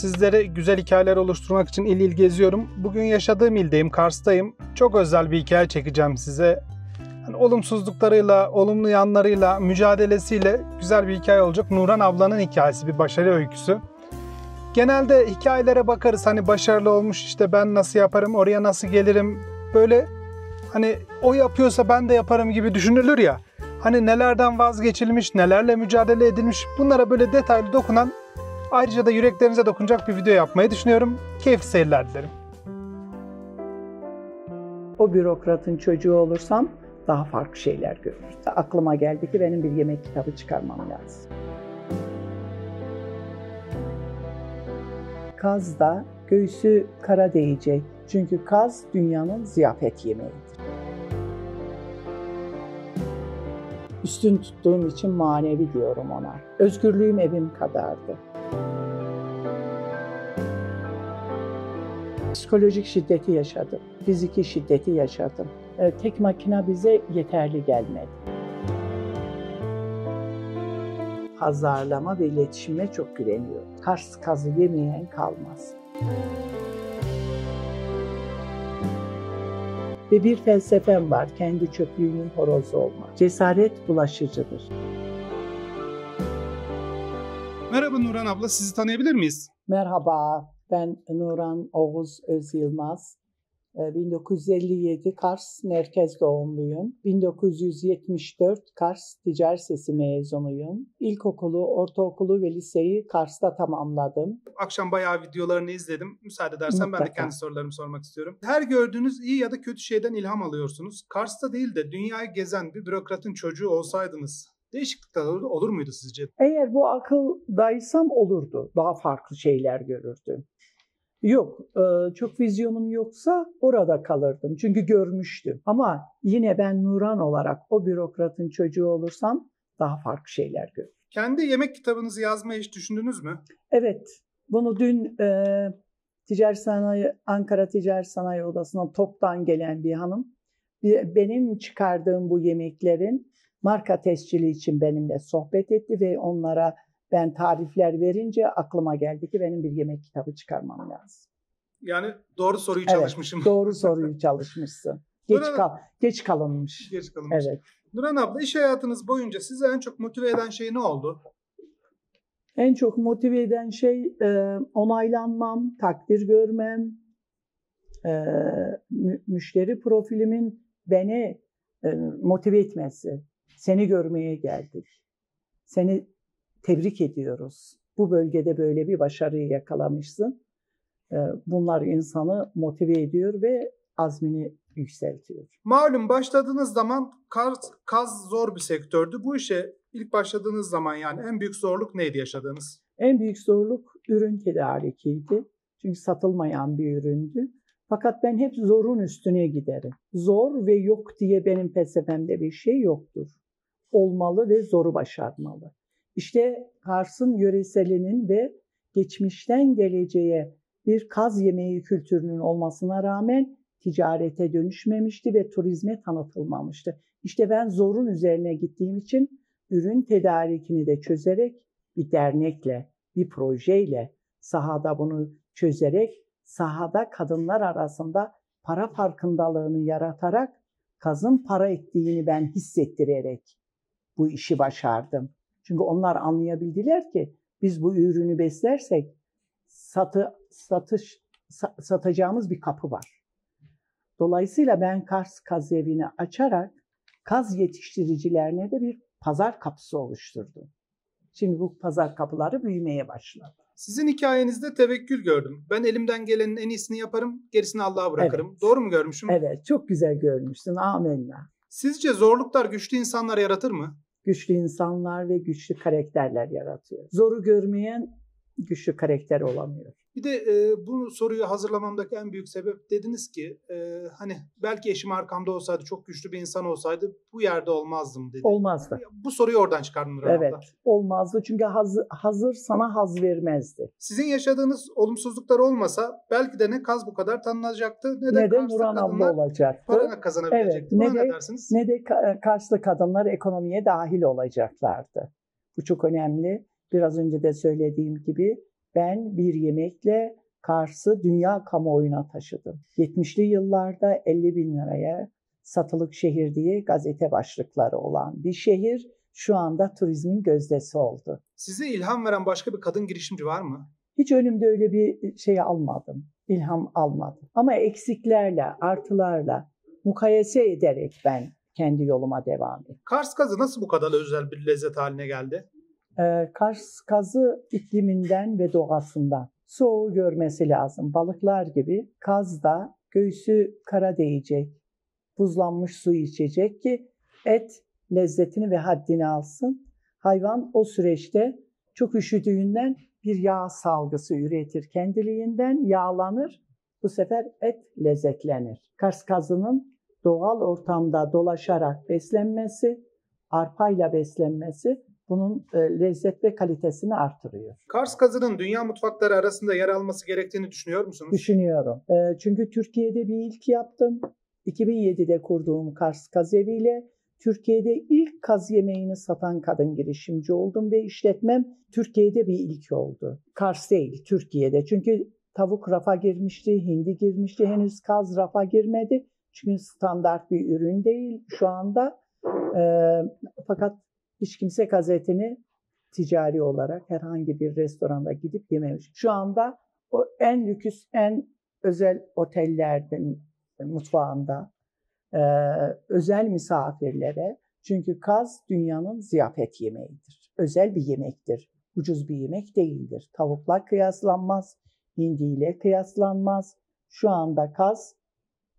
sizlere güzel hikayeler oluşturmak için il il geziyorum. Bugün yaşadığım ildeyim, Kars'tayım. Çok özel bir hikaye çekeceğim size. Olumsuzluklarıyla, olumlu yanlarıyla, mücadelesiyle güzel bir hikaye olacak. Nuran ablanın hikayesi, bir başarı öyküsü. Genelde hikayelere bakarız, başarılı olmuş, işte ben nasıl yaparım, oraya nasıl gelirim, böyle o yapıyorsa ben de yaparım gibi düşünülür ya. Nelerden vazgeçilmiş, nelerle mücadele edilmiş, bunlara böyle detaylı dokunan, ayrıca da yüreklerinize dokunacak bir video yapmayı düşünüyorum. Keyifli seyirler dilerim. O bürokratın çocuğu olursam daha farklı şeyler görürüz. Aklıma geldi ki benim bir yemek kitabı çıkarmam lazım. Kazda göğsü kara değecek. Çünkü kaz dünyanın ziyafet yemeğidir. Üstün tuttuğum için manevi diyorum ona. Özgürlüğüm evim kadardı. Psikolojik şiddeti yaşadım. Fiziki şiddeti yaşadım. Tek makine bize yeterli gelmedi. Pazarlama ve iletişime çok güveniyorum. Kars kazı yemeyen kalmaz. Ve bir felsefem var, kendi çöplüğünün horozu olmak. Cesaret bulaşıcıdır. Merhaba Nuran abla, sizi tanıyabilir miyiz? Merhaba, ben Nuran Oğuz Özyılmaz. 1957 Kars merkez doğumluyum. 1974 Kars Ticaret Sesi mezunuyum. İlkokulu, ortaokulu ve liseyi Kars'ta tamamladım. Akşam bayağı videolarını izledim. Müsaade edersen Mutlaka. ben de kendi sorularımı sormak istiyorum. Her gördüğünüz iyi ya da kötü şeyden ilham alıyorsunuz. Kars'ta değil de dünyayı gezen bir bürokratın çocuğu olsaydınız değişiklikler olur muydu sizce? Eğer bu akıldaysam olurdu. Daha farklı şeyler görürdüm. Yok, çok vizyonum yoksa orada kalırdım. Çünkü görmüştüm. Ama yine ben Nuran olarak o bürokratın çocuğu olursam daha farklı şeyler görürüm. Kendi yemek kitabınızı yazmayı hiç düşündünüz mü? Evet, bunu dün Ankara Ticaret Sanayi Odası'na toptan gelen bir hanım, benim çıkardığım bu yemeklerin marka tescili için benimle sohbet etti ve onlara ben tarifler verince aklıma geldi ki benim bir yemek kitabı çıkarmam lazım. Yani doğru soruyu çalışmışım. Evet, doğru soruyu çalışmışsın. Geç kalınmış. Geç kalınmış. Evet. Nuran abla, iş hayatınız boyunca sizi en çok motive eden şey ne oldu? En çok motive eden şey onaylanmam, takdir görmem, müşteri profilimin beni motive etmesi. Seni görmeye geldik. Seni tebrik ediyoruz. Bu bölgede böyle bir başarıyı yakalamışsın. Bunlar insanı motive ediyor ve azmini yükseltiyor. Malum başladığınız zaman kaz zor bir sektördü. Bu işe ilk başladığınız zaman en büyük zorluk neydi yaşadığınız? En büyük zorluk ürün tedarikiydi. Çünkü satılmayan bir üründü. Fakat ben hep zorun üstüne giderim. Zor ve yok diye benim felsefemde bir şey yoktur. Olmalı ve zoru başarmalı. İşte Kars'ın yöreselinin ve geçmişten geleceğe bir kaz yemeği kültürünün olmasına rağmen ticarete dönüşmemişti ve turizme tanıtılmamıştı. İşte ben zorun üzerine gittiğim için ürün tedarikini de çözerek bir dernekle, bir projeyle sahada bunu çözerek sahada kadınlar arasında para farkındalığını yaratarak kazın para ettiğini ben hissettirerek bu işi başardım. Çünkü onlar anlayabildiler ki biz bu ürünü beslersek satacağımız bir kapı var. Dolayısıyla ben Kars Kaz Evi'ni açarak kaz yetiştiricilerine de bir pazar kapısı oluşturdum. Şimdi bu pazar kapıları büyümeye başladı. Sizin hikayenizde tevekkül gördüm. Ben elimden gelenin en iyisini yaparım, gerisini Allah'a bırakırım. Evet. Doğru mu görmüşüm? Evet, çok güzel görmüşsün. Amenna. Sizce zorluklar güçlü insanlar yaratır mı? Güçlü insanlar ve güçlü karakterler yaratıyor. Zoru görmeyen güçlü karakter olamıyor. Bir de bu soruyu hazırlamamdaki en büyük sebep dediniz ki belki eşim arkamda olsaydı, çok güçlü bir insan olsaydı bu yerde olmazdım dedi. Olmazdı. Bu soruyu oradan çıkardım Nuran Evet, abla. olmazdı çünkü hazır sana haz vermezdi. Sizin yaşadığınız olumsuzluklar olmasa belki de ne kaz bu kadar tanınacaktı ne de Nuran abla olacaktı. para kazanabilecekti. Evet, Buna ne dersiniz? Ne de Karslı kadınlar ekonomiye dahil olacaklardı. Bu çok önemli. Biraz önce de söylediğim gibi Ben bir yemekle Kars'ı dünya kamuoyuna taşıdım. 70'li yıllarda 50 bin liraya satılık şehir diye gazete başlıkları olan bir şehir şu anda turizmin gözdesi oldu. Size ilham veren başka bir kadın girişimci var mı? Hiç önümde öyle bir şey almadım, ilham almadım. Ama eksiklerle, artılarla mukayese ederek ben kendi yoluma devam ettim. Kars kazı nasıl bu kadar özel bir lezzet haline geldi? Kars kazı ikliminden ve doğasından. Soğuğu görmesi lazım. Balıklar gibi kaz da göğsü kara değecek, buzlanmış su içecek ki et lezzetini ve haddini alsın. Hayvan o süreçte çok üşüdüğünden bir yağ salgısı üretir. Kendiliğinden yağlanır. Bu sefer et lezzetlenir. Kars kazının doğal ortamda dolaşarak beslenmesi, arpayla beslenmesi bunun lezzet ve kalitesini artırıyor. Kars kazının dünya mutfakları arasında yer alması gerektiğini düşünüyor musunuz? Düşünüyorum. Çünkü Türkiye'de bir ilk yaptım. 2007'de kurduğum Kars Kaz Evi'yle Türkiye'de ilk kaz yemeğini satan kadın girişimci oldum ve işletmem Türkiye'de bir ilk oldu. Kars değil, Türkiye'de. Çünkü tavuk rafa girmişti, hindi girmişti. Henüz kaz rafa girmedi. Çünkü standart bir ürün değil şu anda. Fakat hiç kimse kaz etini ticari olarak herhangi bir restoranda gidip yememiş. Şu anda o en lüks, en özel otellerden mutfağında özel misafirlere, çünkü kaz dünyanın ziyafet yemeğidir. Özel bir yemektir. Ucuz bir yemek değildir. Tavukla kıyaslanmaz, hindiyle kıyaslanmaz. Şu anda kaz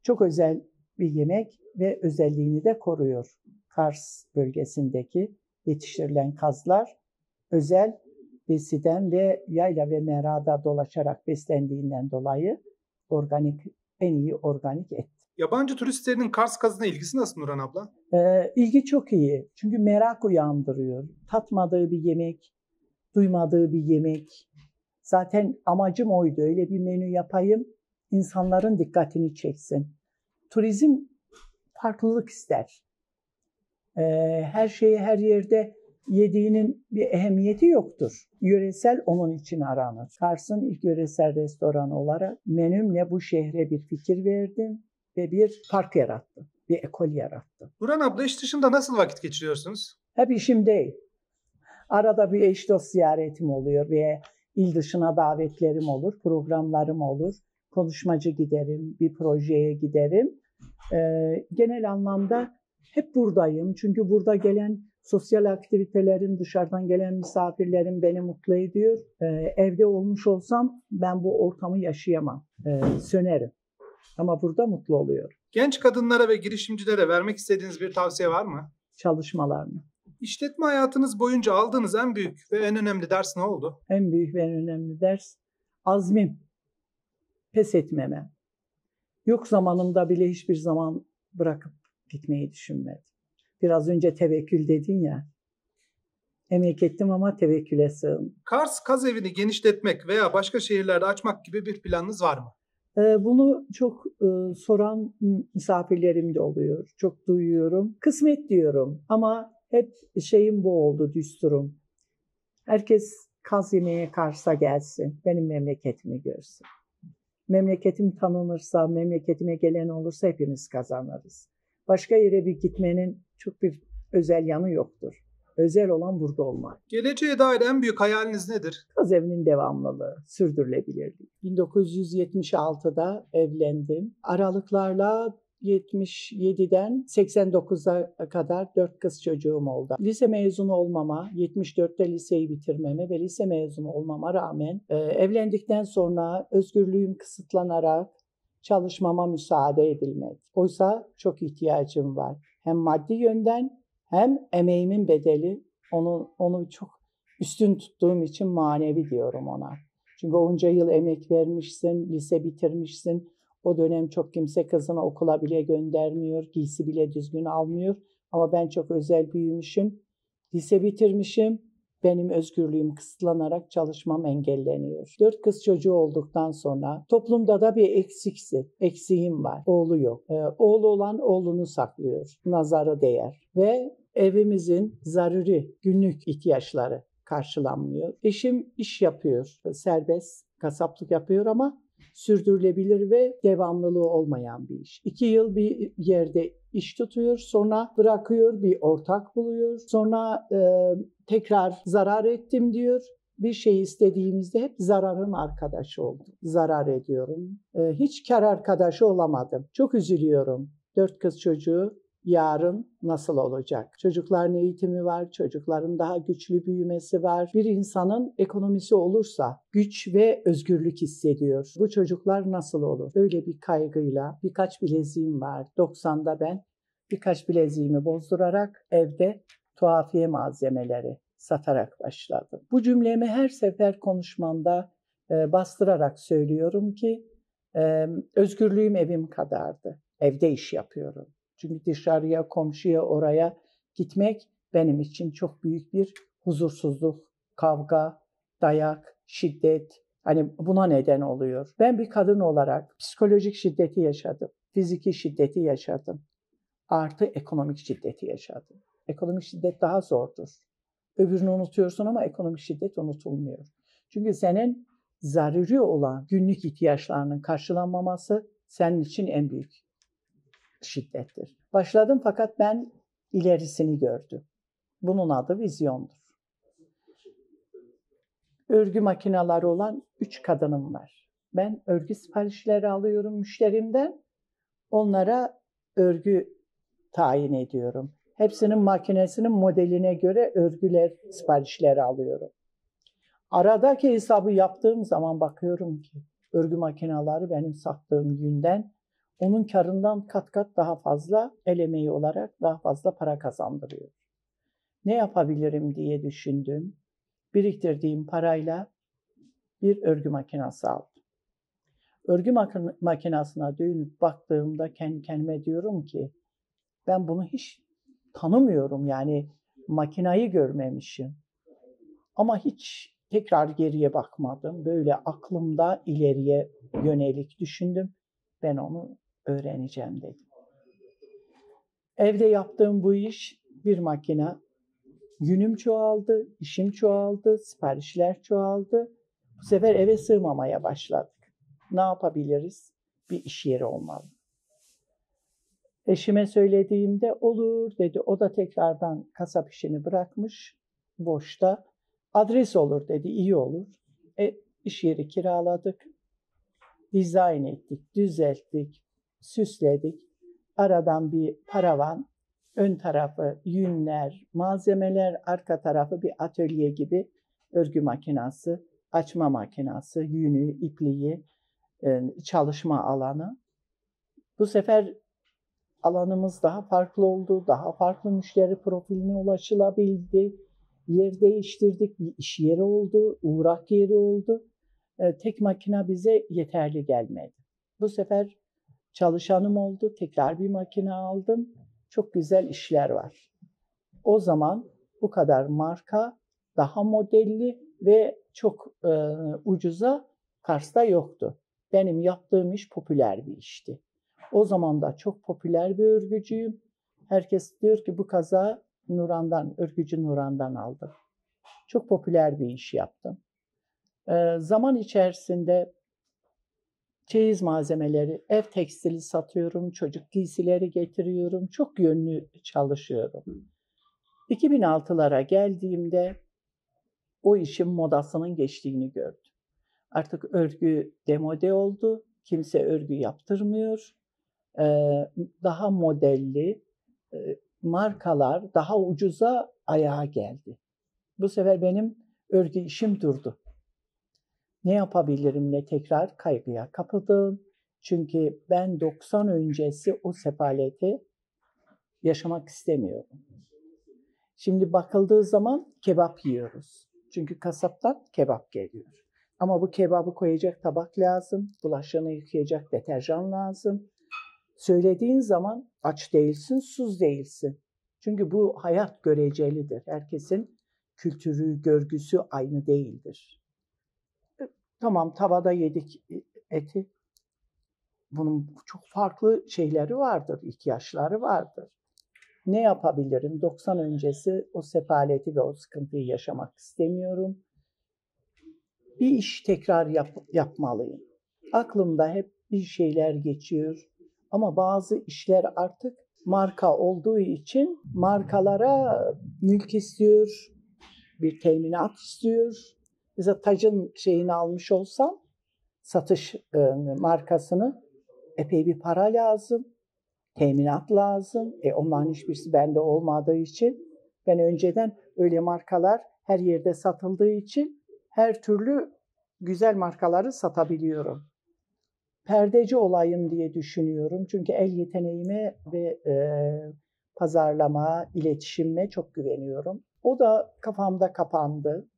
çok özel bir yemek ve özelliğini de koruyor. Kars bölgesindeki yetiştirilen kazlar özel besiden ve yayla ve merada dolaşarak beslendiğinden dolayı organik, en iyi organik et. Yabancı turistlerin Kars kazına ilgisi nasıl Nurhan abla? İlgi çok iyi. Çünkü merak uyandırıyor. Tatmadığı bir yemek, duymadığı bir yemek. Zaten amacım oydu. Öyle bir menü yapayım, insanların dikkatini çeksin. Turizm farklılık ister. Her şeyi her yerde yediğinin bir ehemmiyeti yoktur. Yöresel onun için aranır. Kars'ın ilk yöresel restoranı olarak menümle bu şehre bir fikir verdim ve bir fark yarattım. Bir ekol yarattım. Nurhan abla iş dışında nasıl vakit geçiriyorsunuz? Hep işim değil. Arada bir eş dost ziyaretim oluyor ve il dışına davetlerim olur, programlarım olur. Konuşmacı giderim, bir projeye giderim. Genel anlamda hep buradayım. Çünkü burada gelen sosyal aktivitelerim, dışarıdan gelen misafirlerim beni mutlu ediyor. Evde olmuş olsam ben bu ortamı yaşayamam. Sönerim. Ama burada mutlu oluyorum. Genç kadınlara ve girişimcilere vermek istediğiniz bir tavsiye var mı? Çalışmalarını. İşletme hayatınız boyunca aldığınız en büyük ve en önemli ders ne oldu? En büyük ve en önemli ders azmim. Pes etmemem. Yok zamanımda bile hiçbir zaman bırakıp gitmeyi düşünmedim. Biraz önce tevekkül dedin ya. Emek ettim ama tevekküle sığındım. Kars Kaz Evi'ni genişletmek veya başka şehirlerde açmak gibi bir planınız var mı? Bunu çok soran misafirlerim de oluyor. Çok duyuyorum. Kısmet diyorum ama hep şeyim bu oldu, düsturum. Herkes kaz yemeye Kars'a gelsin. Benim memleketimi görsün. Memleketim tanınırsa, memleketime gelen olursa hepimiz kazanırız. Başka yere bir gitmenin çok bir özel yanı yoktur. Özel olan burada olmak. Geleceğe dair en büyük hayaliniz nedir? Kaz evinin devamlılığı, sürdürülebilirliği. 1976'da evlendim. Aralıklarla 77'den 89'a kadar 4 kız çocuğum oldu. Lise mezunu olmama, 74'te liseyi bitirmeme ve lise mezunu olmama rağmen evlendikten sonra özgürlüğüm kısıtlanarak çalışmama müsaade edilmedi. Oysa çok ihtiyacım var. Hem maddi yönden hem emeğimin bedeli, onu çok üstün tuttuğum için manevi diyorum ona. Çünkü onca yıl emek vermişsin, lise bitirmişsin. O dönem çok kimse kızını okula bile göndermiyor, giysi bile düzgün almıyor. Ama ben çok özel büyümüşüm, lise bitirmişim. Benim özgürlüğüm kısıtlanarak çalışmam engelleniyor. 4 kız çocuğu olduktan sonra toplumda da bir eksiğim var. Oğlu yok. Oğlu olan oğlunu saklıyor. Nazarı değer. Ve evimizin zaruri günlük ihtiyaçları karşılanmıyor. Eşim iş yapıyor, serbest kasaplık yapıyor ama sürdürülebilir ve devamlılığı olmayan bir iş. 2 yıl bir yerde iş tutuyor, sonra bırakıyor, bir ortak buluyor, sonra tekrar zarar ettim diyor. Bir şey istediğimizde hep zararın arkadaşı oldu. Zarar ediyorum. Hiç kar arkadaşı olamadım. Çok üzülüyorum. 4 kız çocuğu yarın nasıl olacak? Çocukların eğitimi var, çocukların daha güçlü büyümesi var. Bir insanın ekonomisi olursa güç ve özgürlük hissediyor. Bu çocuklar nasıl olur? Öyle bir kaygıyla birkaç bileziğim var. 90'da ben birkaç bileziğimi bozdurarak evde tuhafiye malzemeleri satarak başladım. Bu cümlemi her sefer konuşmamda bastırarak söylüyorum ki özgürlüğüm evim kadardı. Evde iş yapıyorum. Çünkü dışarıya, komşuya, oraya gitmek benim için çok büyük bir huzursuzluk, kavga, dayak, şiddet, hani buna neden oluyor. Ben bir kadın olarak psikolojik şiddeti yaşadım, fiziki şiddeti yaşadım, artı ekonomik şiddeti yaşadım. Ekonomik şiddet daha zordur. Öbürünü unutuyorsun ama ekonomik şiddet unutulmuyor. Çünkü senin zaruri olan günlük ihtiyaçlarının karşılanmaması senin için en büyük şiddettir. Başladım fakat ben ilerisini gördüm. Bunun adı vizyondur. Örgü makineleri olan 3 kadınım var. Ben örgü siparişleri alıyorum müşterimden. Onlara örgü tayin ediyorum. Hepsinin makinesinin modeline göre örgüler, siparişleri alıyorum. Aradaki hesabı yaptığım zaman bakıyorum ki örgü makineleri benim sattığım günden onun karından kat kat daha fazla el emeği olarak daha fazla para kazandırıyor. Ne yapabilirim diye düşündüm. Biriktirdiğim parayla bir örgü makinesi aldım. Örgü makinesine dönüp baktığımda kendi kendime diyorum ki ben bunu hiç tanımıyorum, yani makinayı görmemişim. Ama hiç tekrar geriye bakmadım. Böyle aklımda ileriye yönelik düşündüm. Ben onu öğreneceğim dedim. Evde yaptığım bu iş bir makine. Günüm çoğaldı, işim çoğaldı, siparişler çoğaldı. Bu sefer eve sığmamaya başladık. Ne yapabiliriz? Bir iş yeri olmalı. Eşime söylediğimde olur dedi. O da tekrardan kasap işini bırakmış, boşta. Adres olur dedi, iyi olur. İş yeri kiraladık, dizayn ettik, düzelttik, süsledik. Aradan bir paravan, ön tarafı yünler, malzemeler, arka tarafı bir atölye gibi örgü makinası, açma makinası, yünü, ipliği, çalışma alanı. Bu sefer alanımız daha farklı oldu, daha farklı müşteri profiline ulaşılabildi. Yer değiştirdik, bir iş yeri oldu, uğrak yeri oldu. Tek makine bize yeterli gelmedi. Bu sefer çalışanım oldu, tekrar bir makine aldım. Çok güzel işler var. O zaman bu kadar marka, daha modelli ve çok ucuza Kars'ta yoktu. Benim yaptığım iş popüler bir işti. O zaman da çok popüler bir örgücüyüm. Herkes diyor ki bu kazağı Nuran'dan, örgücü Nuran'dan aldım. Çok popüler bir iş yaptım. Zaman içerisinde çeyiz malzemeleri, ev tekstili satıyorum, çocuk giysileri getiriyorum. Çok yönlü çalışıyorum. 2006'lara geldiğimde o işin modasının geçtiğini gördüm. Artık örgü demode oldu. Kimse örgü yaptırmıyor. Daha modelli markalar daha ucuza ayağa geldi. Bu sefer benim örgü işim durdu. Ne yapabilirim ne tekrar kaygıya kapıldım. Çünkü ben 90 öncesi o sefaleti yaşamak istemiyorum. Şimdi bakıldığı zaman kebap yiyoruz. Çünkü kasaptan kebap geliyor. Ama bu kebabı koyacak tabak lazım, bulaşığını yıkayacak deterjan lazım. Söylediğin zaman aç değilsin, susuz değilsin. Çünkü bu hayat görecelidir. Herkesin kültürü, görgüsü aynı değildir. Tamam, tavada yedik eti. Bunun çok farklı şeyleri vardır, ihtiyaçları vardır. Ne yapabilirim? 90 öncesi o sefaleti ve o sıkıntıyı yaşamak istemiyorum. Bir iş tekrar yapmalıyım. Aklımda hep bir şeyler geçiyor. Ama bazı işler artık marka olduğu için markalara mülk istiyor, bir teminat istiyor. Mesela Tac'ın şeyini almış olsam, satış markasını, epey bir para lazım, teminat lazım. Onların hiçbirisi bende olmadığı için ben önceden öyle markalar her yerde satıldığı için her türlü güzel markaları satabiliyorum. Perdeci olayım diye düşünüyorum. Çünkü el yeteneğime ve pazarlama, iletişimime çok güveniyorum. O da kafamda kapandı.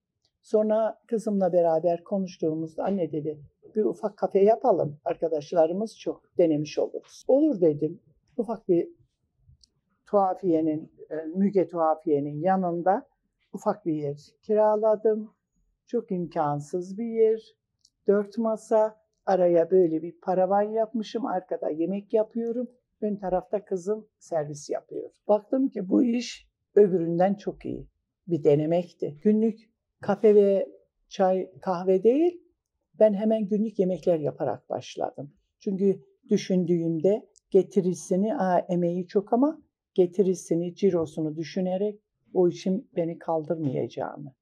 Sonra kızımla beraber konuştuğumuzda anne dedi bir ufak kafe yapalım. Arkadaşlarımız çok denemiş oluruz. Olur dedim. Ufak bir tuhafiyenin, Müge Tuhafiye'nin yanında ufak bir yer kiraladım. Çok imkansız bir yer. 4 masa, araya böyle bir paravan yapmışım. Arkada yemek yapıyorum. Ön tarafta kızım servis yapıyor. Baktım ki bu iş öbüründen çok iyi. Bir denemekti. Günlük kafe ve çay, kahve değil, ben hemen günlük yemekler yaparak başladım. Çünkü düşündüğümde getirisini, emeği çok ama getirisini, cirosunu düşünerek o işin beni kaldırmayacağını.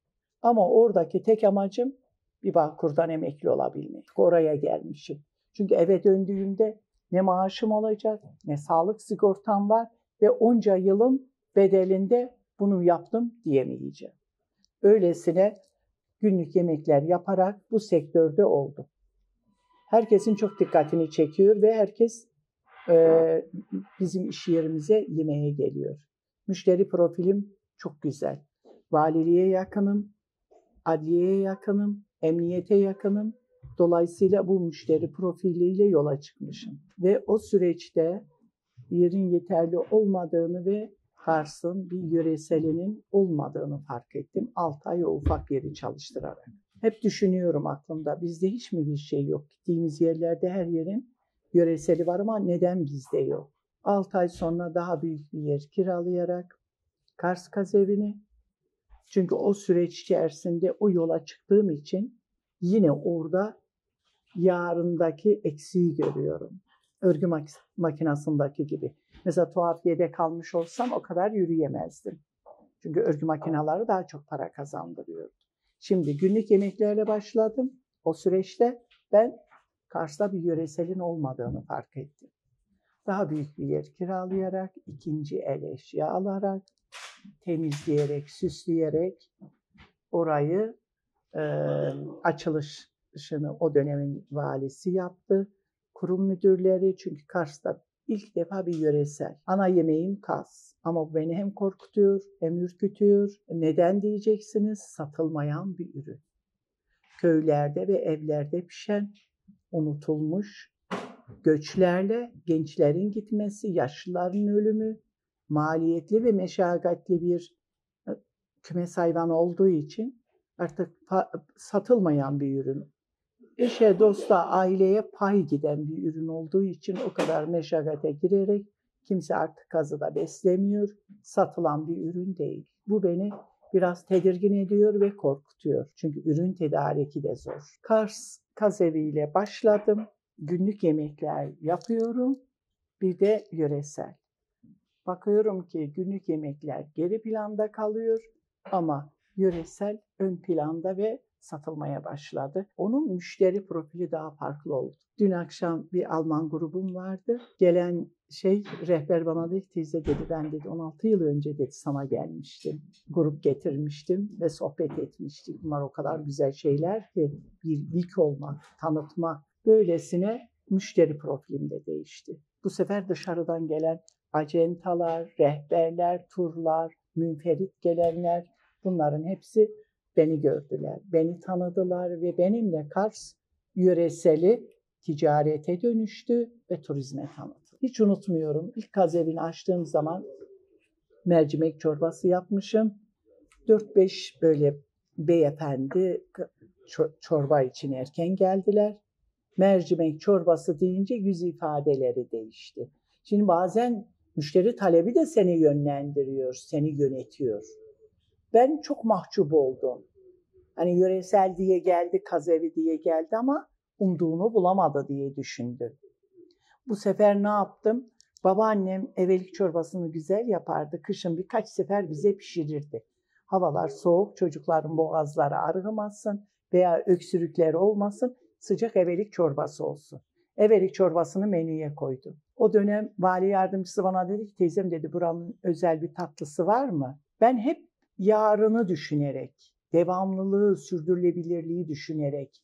Ama oradaki tek amacım bir Bağkur'dan emekli olabilmek. Oraya gelmişim. Çünkü eve döndüğümde ne maaşım olacak, ne sağlık sigortam var ve onca yılın bedelinde bunu yaptım diyemeyeceğim. Öylesine günlük yemekler yaparak bu sektörde oldum. Herkesin çok dikkatini çekiyor ve herkes bizim iş yerimize yemeğe geliyor. Müşteri profilim çok güzel. Valiliğe yakınım, adliyeye yakınım, emniyete yakınım. Dolayısıyla bu müşteri profiliyle yola çıkmışım. Ve o süreçte yerin yeterli olmadığını ve Kars'ın bir yöreselinin olmadığını fark ettim. 6 ay o ufak yeri çalıştırarak. Hep düşünüyorum aklımda, bizde hiç mi bir şey yok? Gittiğimiz yerlerde her yerin yöreseli var ama neden bizde yok? 6 ay sonra daha büyük bir yer kiralayarak Kars Kazevi'ni, çünkü o süreç içerisinde o yola çıktığım için yine orada yarındaki eksiği görüyorum. Örgü makinasındaki gibi. Mesela tuhafiyede kalmış olsam o kadar yürüyemezdim. Çünkü örgü makineleri daha çok para kazandırıyor. Şimdi günlük yemeklerle başladım. O süreçte ben Kars'ta bir yöreselin olmadığını fark ettim. Daha büyük bir yer kiralayarak, ikinci el eşya alarak, temizleyerek, süsleyerek orayı açılışını o dönemin valisi yaptı. Kurum müdürleri, çünkü Kars'ta ilk defa bir yöresel. Ana yemeğim Kars. Ama bu beni hem korkutuyor hem ürkütüyor. Neden diyeceksiniz? Satılmayan bir ürün. Köylerde ve evlerde pişen, unutulmuş, göçlerle gençlerin gitmesi, yaşlıların ölümü, maliyetli ve meşakkatli bir kümes hayvanı olduğu için artık satılmayan bir ürün. Eşe, dosta, aileye pay giden bir ürün olduğu için o kadar meşakkate girerek kimse artık kazıda beslemiyor. Satılan bir ürün değil. Bu beni biraz tedirgin ediyor ve korkutuyor. Çünkü ürün tedariki de zor. Kars Kazevi ile başladım. Günlük yemekler yapıyorum. Bir de yöresel. Bakıyorum ki günlük yemekler geri planda kalıyor ama yöresel ön planda ve satılmaya başladı. Onun müşteri profili daha farklı oldu. Dün akşam bir Alman grubum vardı. Gelen rehber bana dedi, teyze dedi, ben dedi 16 yıl önce dedi sana gelmiştim. Grup getirmiştim ve sohbet etmiştik. Bunlar o kadar güzel şeyler ki bir ilk olmak, tanıtma. Böylesine müşteri profilim de değişti. Bu sefer dışarıdan gelen acentalar, rehberler, turlar, münferit gelenler, bunların hepsi beni gördüler, beni tanıdılar ve benimle Kars yöreseli ticarete dönüştü ve turizme tanıdı. Hiç unutmuyorum, ilk Kazevi'ni açtığım zaman mercimek çorbası yapmışım. 4-5 böyle beyefendi çorba için erken geldiler. Mercimek çorbası deyince yüz ifadeleri değişti. Şimdi bazen Müşteri talebi de seni yönlendiriyor, seni yönetiyor. Ben çok mahcup oldum. Hani yöresel diye geldi, kaz evi diye geldi ama umduğunu bulamadı diye düşündüm. Bu sefer ne yaptım? Babaannem evelik çorbasını güzel yapardı. Kışın birkaç sefer bize pişirirdi. Havalar soğuk, çocukların boğazları ağrımasın veya öksürükleri olmasın, sıcak evelik çorbası olsun. Evelik çorbasını menüye koydu. O dönem vali yardımcısı bana dedi ki, teyzem dedi, buranın özel bir tatlısı var mı? Ben hep yarını düşünerek, devamlılığı, sürdürülebilirliği düşünerek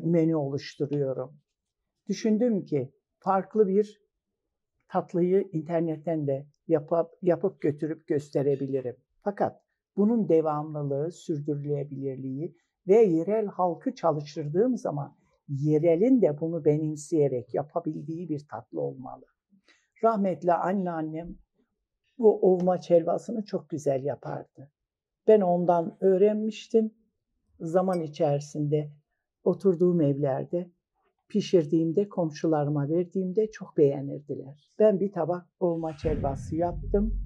menü oluşturuyorum. Düşündüm ki farklı bir tatlıyı internetten de yapıp götürüp gösterebilirim. Fakat bunun devamlılığı, sürdürülebilirliği ve yerel halkı çalıştırdığım zaman yerelin de bunu benimseyerek yapabildiği bir tatlı olmalı. Rahmetli anneannem bu ovma helvasını çok güzel yapardı. Ben ondan öğrenmiştim. Zaman içerisinde oturduğum evlerde pişirdiğimde, komşularıma verdiğimde çok beğenirdiler. Ben bir tabak ovma helvası yaptım.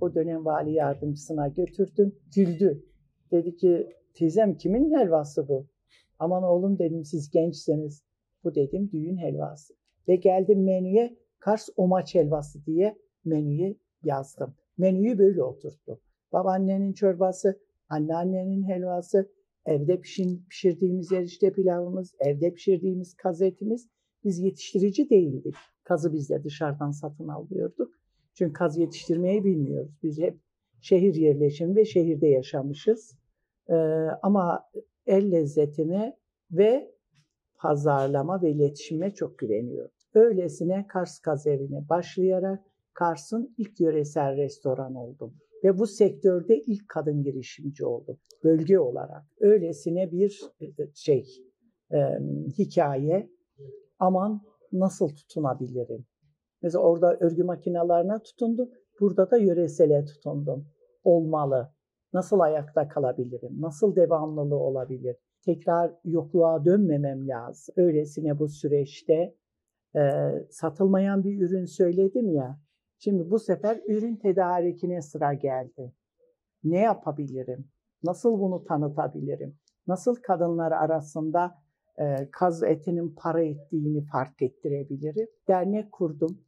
O dönem vali yardımcısına götürdüm. Güldü. Dedi ki, teyzem kimin helvası bu? Aman oğlum dedim, siz gençsiniz. Bu dedim düğün helvası. Ve geldim menüye, Kars omaç helvası diye menüye yazdım. Menüyü böyle oturttum. Babaannenin çorbası, anneannenin helvası, evde pişirdiğimiz erişte pilavımız, evde pişirdiğimiz kaz etimiz. Biz yetiştirici değildik. Kazı biz de dışarıdan satın alıyorduk. Çünkü kaz yetiştirmeyi bilmiyoruz. Biz hep şehir yerleşimi ve şehirde yaşamışız. Ama el lezzetine ve pazarlama ve iletişime çok güveniyorum. Öylesine Kars Kaz Evi'ne başlayarak Kars'ın ilk yöresel restoranı oldum. Ve bu sektörde ilk kadın girişimci oldum. Bölge olarak. Öylesine bir hikaye. Aman nasıl tutunabilirim? Mesela orada örgü makinelerine tutundum. Burada da yöresele tutundum. Olmalı. Nasıl ayakta kalabilirim? Nasıl devamlılığı olabilir? Tekrar yokluğa dönmemem lazım. Öylesine bu süreçte satılmayan bir ürün söyledim ya. Şimdi bu sefer ürün tedarikine sıra geldi. Ne yapabilirim? Nasıl bunu tanıtabilirim? Nasıl kadınlar arasında kaz etinin para ettiğini fark ettirebilirim? Dernek kurdum,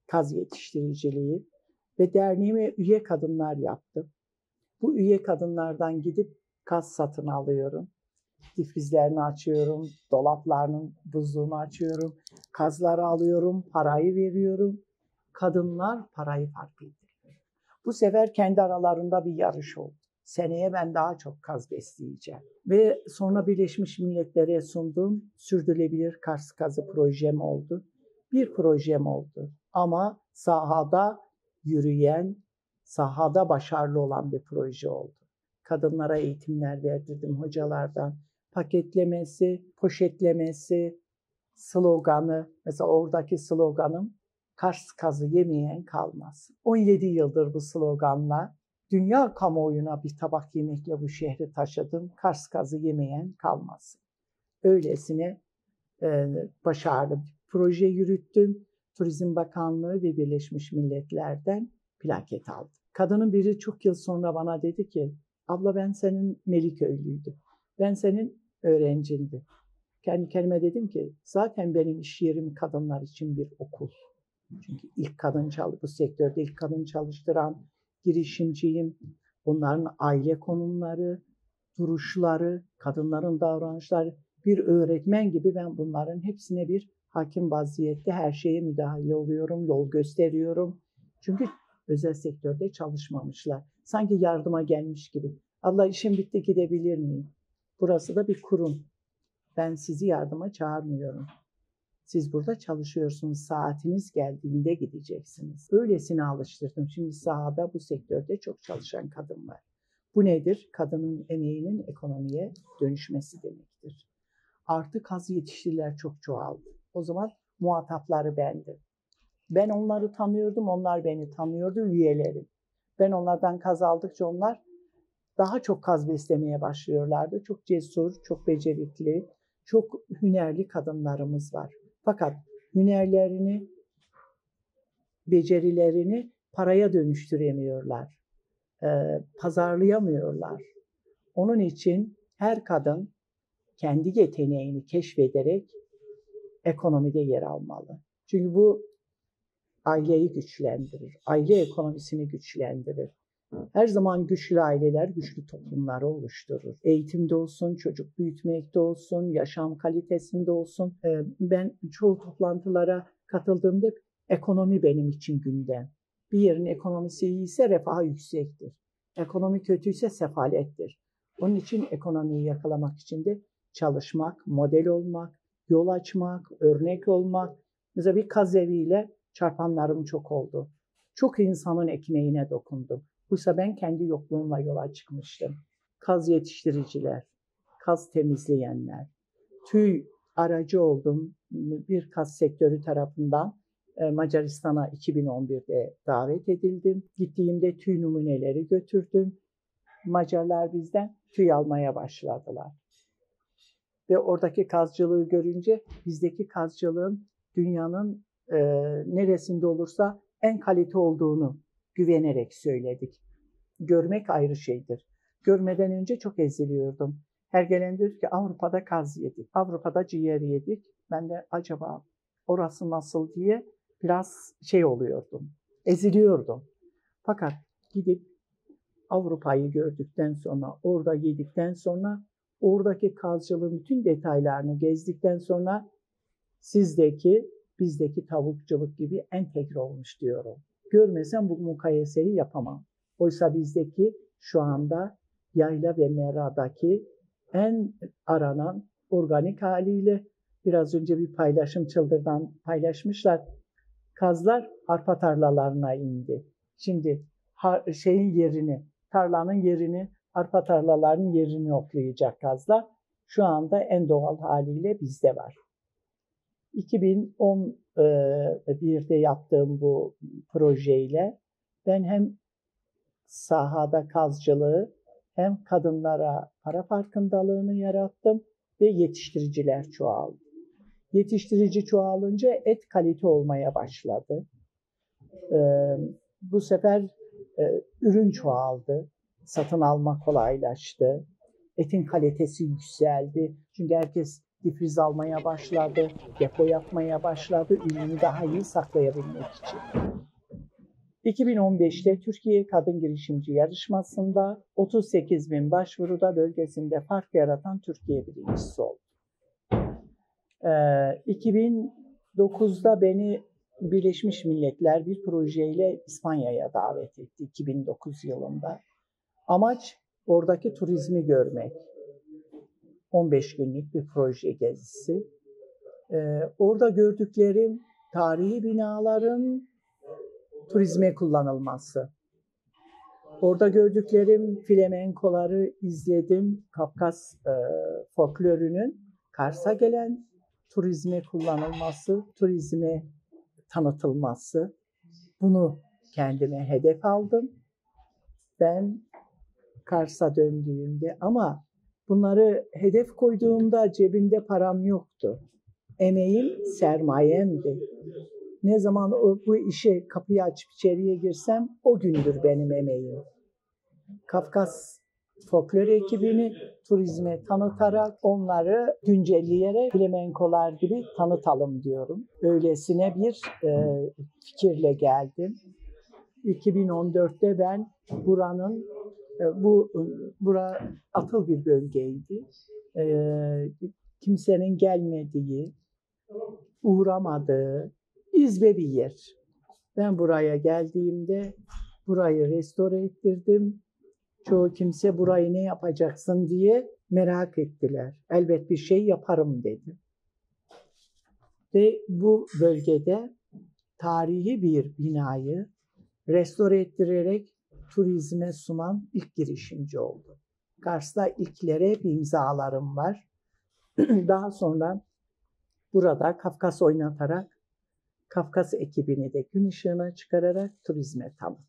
kaz yetiştiriciliği ve derneğime üye kadınlar yaptım. Bu üye kadınlardan gidip kaz satın alıyorum. Difrizlerini açıyorum, dolaplarının buzluğunu açıyorum, kazları alıyorum, parayı veriyorum. Kadınlar parayı fark ettiriyor. Bu sefer kendi aralarında bir yarış oldu. Seneye ben daha çok kaz besleyeceğim. Ve sonra Birleşmiş Milletler'e sunduğum sürdürülebilir Kars kazı projem oldu. Bir projem oldu ama sahada yürüyen, sahada başarılı olan bir proje oldu. Kadınlara eğitimler verdirdim hocalardan. Paketlemesi, poşetlemesi, sloganı, mesela oradaki sloganım Kars kazı yemeyen kalmaz. 17 yıldır bu sloganla dünya kamuoyuna bir tabak yemekle bu şehri taşıdım. Kars kazı yemeyen kalmaz. Öylesine başarılı bir proje yürüttüm. Turizm Bakanlığı ve Birleşmiş Milletler'den plaket aldım. Kadının biri çok yıl sonra bana dedi ki, abla ben senin Meliköylüydüm. Ben senin öğrencindim. Kendi kendime dedim ki zaten benim iş yerim kadınlar için bir okul. Çünkü bu sektörde ilk kadın çalıştıran girişimciyim. Onların aile konumları, duruşları, kadınların davranışları, bir öğretmen gibi ben bunların hepsine bir hakim vaziyette her şeye müdahale oluyorum, yol gösteriyorum. Çünkü özel sektörde çalışmamışlar. Sanki yardıma gelmiş gibi. Allah işim bitti gidebilir miyim? Burası da bir kurum. Ben sizi yardıma çağırmıyorum. Siz burada çalışıyorsunuz. Saatiniz geldiğinde gideceksiniz. Öylesine alıştırdım. Şimdi sahada bu sektörde çok çalışan kadın var. Bu nedir? Kadının emeğinin ekonomiye dönüşmesi demektir. Artık kaz yetiştiriler çok çoğaldı. O zaman muhatapları bendim. Ben onları tanıyordum, onlar beni tanıyordu, üyelerim. Ben onlardan kaz aldıkça onlar daha çok kaz beslemeye başlıyorlardı. Çok cesur, çok becerikli, çok hünerli kadınlarımız var. Fakat hünerlerini becerilerini paraya dönüştüremiyorlar, pazarlayamıyorlar. Onun için her kadın kendi yeteneğini keşfederek ekonomide yer almalı. Çünkü bu aileyi güçlendirir, aile ekonomisini güçlendirir. Her zaman güçlü aileler güçlü toplumları oluşturur. Eğitimde olsun, çocuk büyütmekte olsun, yaşam kalitesinde olsun. Ben çoğu toplantılara katıldığımda hep ekonomi benim için gündem. Bir yerin ekonomisi iyiyse refahı yüksektir. Ekonomi kötüyse sefalettir. Onun için ekonomiyi yakalamak için de çalışmak, model olmak, yol açmak, örnek olmak. Mesela bir kaz eviyle çarpanlarım çok oldu. Çok insanın ekmeğine dokundum. Oysa ben kendi yokluğumla yola çıkmıştım. Kaz yetiştiriciler, kaz temizleyenler, tüy aracı oldum. Bir kaz sektörü tarafından Macaristan'a 2011'de davet edildim. Gittiğimde tüy numuneleri götürdüm. Macarlar bizden tüy almaya başladılar. Ve oradaki kazcılığı görünce bizdeki kazcılığın dünyanın neresinde olursa en kalite olduğunu güvenerek söyledik. Görmek ayrı şeydir. Görmeden önce çok eziliyordum. Her gelen diyor ki Avrupa'da kaz yedik, Avrupa'da ciğer yedik. Ben de acaba orası nasıl diye biraz oluyordum, eziliyordum. Fakat gidip Avrupa'yı gördükten sonra, orada yedikten sonra, oradaki kazcılığın bütün detaylarını gezdikten sonra sizdeki, bizdeki tavukçuluk gibi entegre olmuş diyorum. Görmesem bu mukayeseyi yapamam. Oysa bizdeki şu anda yayla ve meradaki en aranan organik haliyle biraz önce bir paylaşım Çıldır'dan paylaşmışlar. Kazlar arpa tarlalarına indi. Şimdi tarlanın yerini, arpa tarlalarının yerini oklayacak kazlar. Şu anda en doğal haliyle bizde var. 2011'de yaptığım bu projeyle ben hem sahada kazcılığı hem kadınlara para farkındalığını yarattım ve yetiştiriciler çoğaldı. Yetiştirici çoğalınca et kalite olmaya başladı. Bu sefer ürün çoğaldı, satın alma kolaylaştı, etin kalitesi yükseldi. Çünkü herkes difriz almaya başladı, depo yapmaya başladı, ürünü daha iyi saklayabilmek için. 2015'te Türkiye Kadın Girişimci Yarışması'nda 38.000 başvuruda bölgesinde fark yaratan Türkiye birincisi oldu. 2009'da beni Birleşmiş Milletler bir projeyle İspanya'ya davet etti 2009 yılında. Amaç oradaki turizmi görmek. 15 günlük bir proje gezisi. Orada gördüklerim tarihi binaların turizme kullanılması. Orada gördüklerim flamenkoları izledim. Kafkas folklorunun Kars'a gelen turizme kullanılması, turizme tanıtılması. Bunu kendime hedef aldım. Ben Kars'a döndüğümde ama bunları hedef koyduğumda cebimde param yoktu. Emeğim, sermayemdi. Ne zaman bu işe kapıyı açıp içeriye girsem o gündür benim emeğim. Kafkas folklor ekibini turizme tanıtarak onları güncelleyerek flamenkolar gibi tanıtalım diyorum. Öylesine bir fikirle geldim. 2014'te ben bura atıl bir bölgeydi. Kimsenin gelmediği, uğramadığı, izbe bir yer. Ben buraya geldiğimde burayı restore ettirdim. Çoğu kimse burayı ne yapacaksın diye merak ettiler. Elbet bir şey yaparım dedim. Ve bu bölgede tarihi bir binayı restore ettirerek turizme sunan ilk girişimci oldu. Kars'ta ilklere bir imzalarım var. Daha sonra burada Kafkas oynatarak, Kafkas ekibini de gün ışığına çıkararak turizme tanıttı.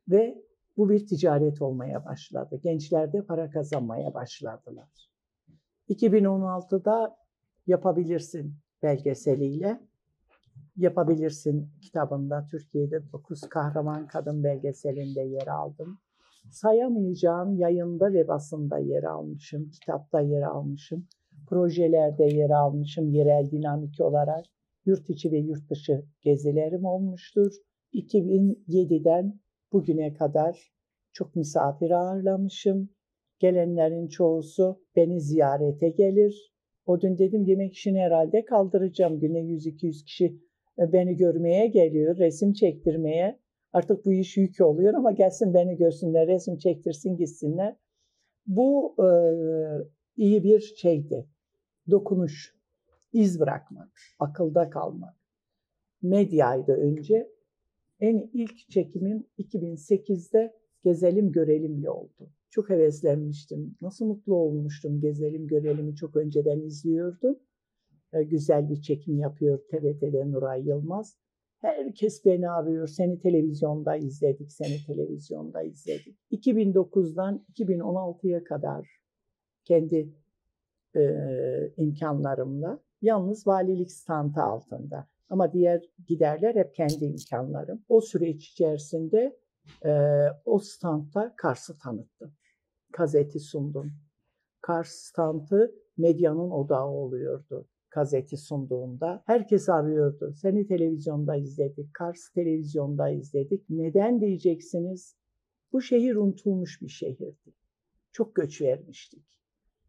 Ve bu bir ticaret olmaya başladı. Gençler de para kazanmaya başladılar. 2016'da Yapabilirsin belgeseliyle Yapabilirsin kitabında Türkiye'de 9 kahraman kadın belgeselinde yer aldım. Sayamayacağım yayında ve basında yer almışım, kitapta yer almışım, projelerde yer almışım yerel dinamik olarak. Yurt içi ve yurt dışı gezilerim olmuştur. 2007'den bugüne kadar çok misafir ağırlamışım. Gelenlerin çoğusu beni ziyarete gelir. O dün dedim yemek işini herhalde kaldıracağım. Güne 100-200 kişi beni görmeye geliyor, resim çektirmeye. Artık bu iş yük oluyor ama gelsin beni görsünler, resim çektirsin gitsinler. Bu iyi bir şeydi. Dokunuş, iz bırakmak, akılda kalmak. Medyaydı önce. En ilk çekimim 2008'de Gezelim Görelim'le oldu. Çok heveslenmiştim. Nasıl mutlu olmuştum. Gezelim Görelim'i çok önceden izliyordum. Güzel bir çekim yapıyor TRT'de Nuray Yılmaz. Herkes beni arıyor. Seni televizyonda izledik, seni televizyonda izledik. 2009'dan 2016'ya kadar kendi imkanlarımla, yalnız valilik standı altında. Ama diğer giderler hep kendi imkanlarım. O süreç içerisinde o standta Kars'ı tanıttım. Gazeti sundum. Kars standı medyanın odağı oluyordu. Gazeti sunduğunda herkes arıyordu. Seni televizyonda izledik, Kars televizyonda izledik. Neden diyeceksiniz? Bu şehir unutulmuş bir şehirdi. Çok göç vermiştik.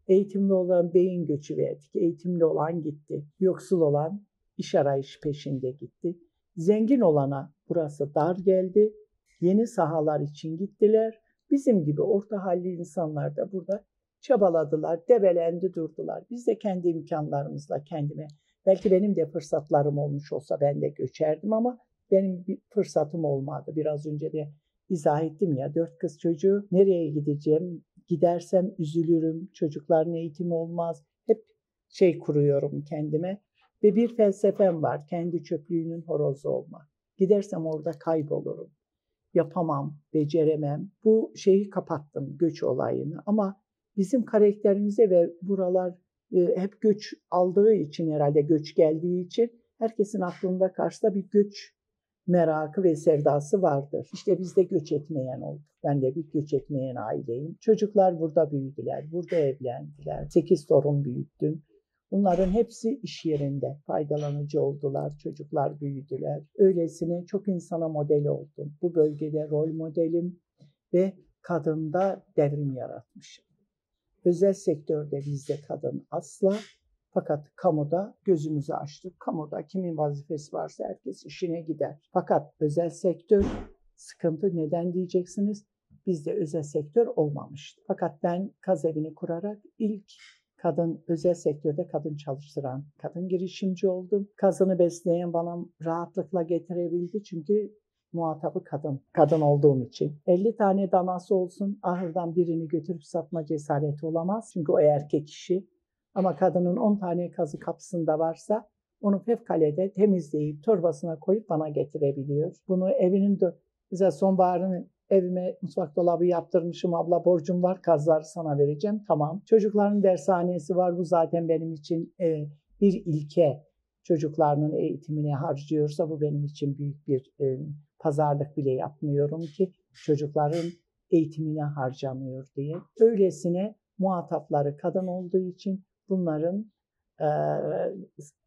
Eğitimli olan beyin göçü verdik. Eğitimli olan gitti. Yoksul olan iş arayış peşinde gitti. Zengin olana burası dar geldi. Yeni sahalar için gittiler. Bizim gibi orta halli insanlar da burada çabaladılar, debelendi durdular. Biz de kendi imkanlarımızla kendime, belki benim de fırsatlarım olmuş olsa ben de göçerdim ama benim bir fırsatım olmadı. Biraz önce de izah ettim ya, 4 kız çocuğu, nereye gideceğim? Gidersem üzülürüm, çocukların eğitimi olmaz. Hep kuruyorum kendime. Ve bir felsefem var, kendi çöplüğünün horozu olmak. Gidersem orada kaybolurum. Yapamam, beceremem. Bu şeyi kapattım, göç olayını. Ama bizim karakterimize ve buralar hep göç aldığı için, herhalde göç geldiği için herkesin aklında Kars'ta bir göç merakı ve sevdası vardır. İşte biz de göç etmeyen olduk. Ben de bir göç etmeyen aileyim. Çocuklar burada büyüdüler, burada evlendiler. 8 torun büyüttüm. Bunların hepsi iş yerinde faydalanıcı oldular. Çocuklar büyüdüler. Öylesine çok insana model oldum. Bu bölgede rol modelim ve kadında devrim yaratmışım. Özel sektörde bizde kadın asla, fakat kamuda gözümüzü açtık. Kamuda kimin vazifesi varsa herkes işine gider. Fakat özel sektör sıkıntı, neden diyeceksiniz? Bizde özel sektör olmamıştı. Fakat ben kaz evini kurarak ilk kadın, özel sektörde kadın çalıştıran kadın girişimci oldum. Kazını besleyen bana rahatlıkla getirebildi çünkü muhatabı kadın. Kadın olduğum için. 50 tane danası olsun, ahırdan birini götürüp satma cesareti olamaz. Çünkü o erkek işi. Ama kadının 10 tane kazı kapısında varsa onu fevkalade temizleyip torbasına koyup bana getirebiliyor. Bunu evinin de, mesela sonbaharın evime mutfak dolabı yaptırmışım, abla borcum var, kazları sana vereceğim. Tamam. Çocukların dershanesi var, bu zaten benim için bir ilke. Çocuklarının eğitimine harcıyorsa bu benim için büyük bir pazarlık bile yapmıyorum ki çocukların eğitimine harcamıyor diye. Öylesine muhatapları kadın olduğu için bunların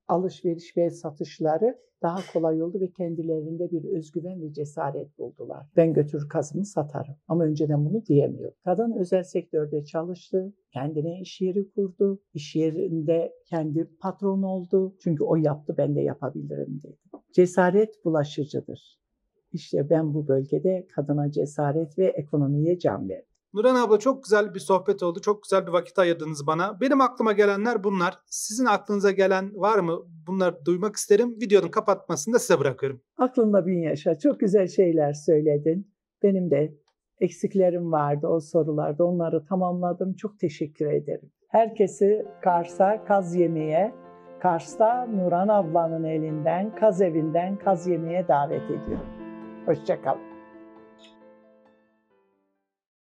alışveriş ve satışları daha kolay oldu ve kendilerinde bir özgüven ve cesaret buldular. Ben götürür kazımı satarım ama önceden bunu diyemiyorum. Kadın özel sektörde çalıştı, kendine iş yeri kurdu, iş yerinde kendi patron oldu. Çünkü o yaptı, ben de yapabilirim dedi. Cesaret bulaşıcıdır. İşte ben bu bölgede kadına cesaret ve ekonomiye can verdim. Nurhan abla, çok güzel bir sohbet oldu. Çok güzel bir vakit ayırdınız bana. Benim aklıma gelenler bunlar. Sizin aklınıza gelen var mı? Bunları duymak isterim. Videonun kapatmasını da size bırakıyorum. Aklında bin yaşa. Çok güzel şeyler söyledin. Benim de eksiklerim vardı o sorularda. Onları tamamladım. Çok teşekkür ederim. Herkesi Kars'a kaz yemeye, Kars'ta Nurhan ablanın elinden, kaz evinden kaz yemeye davet ediyorum. Hoşça kal.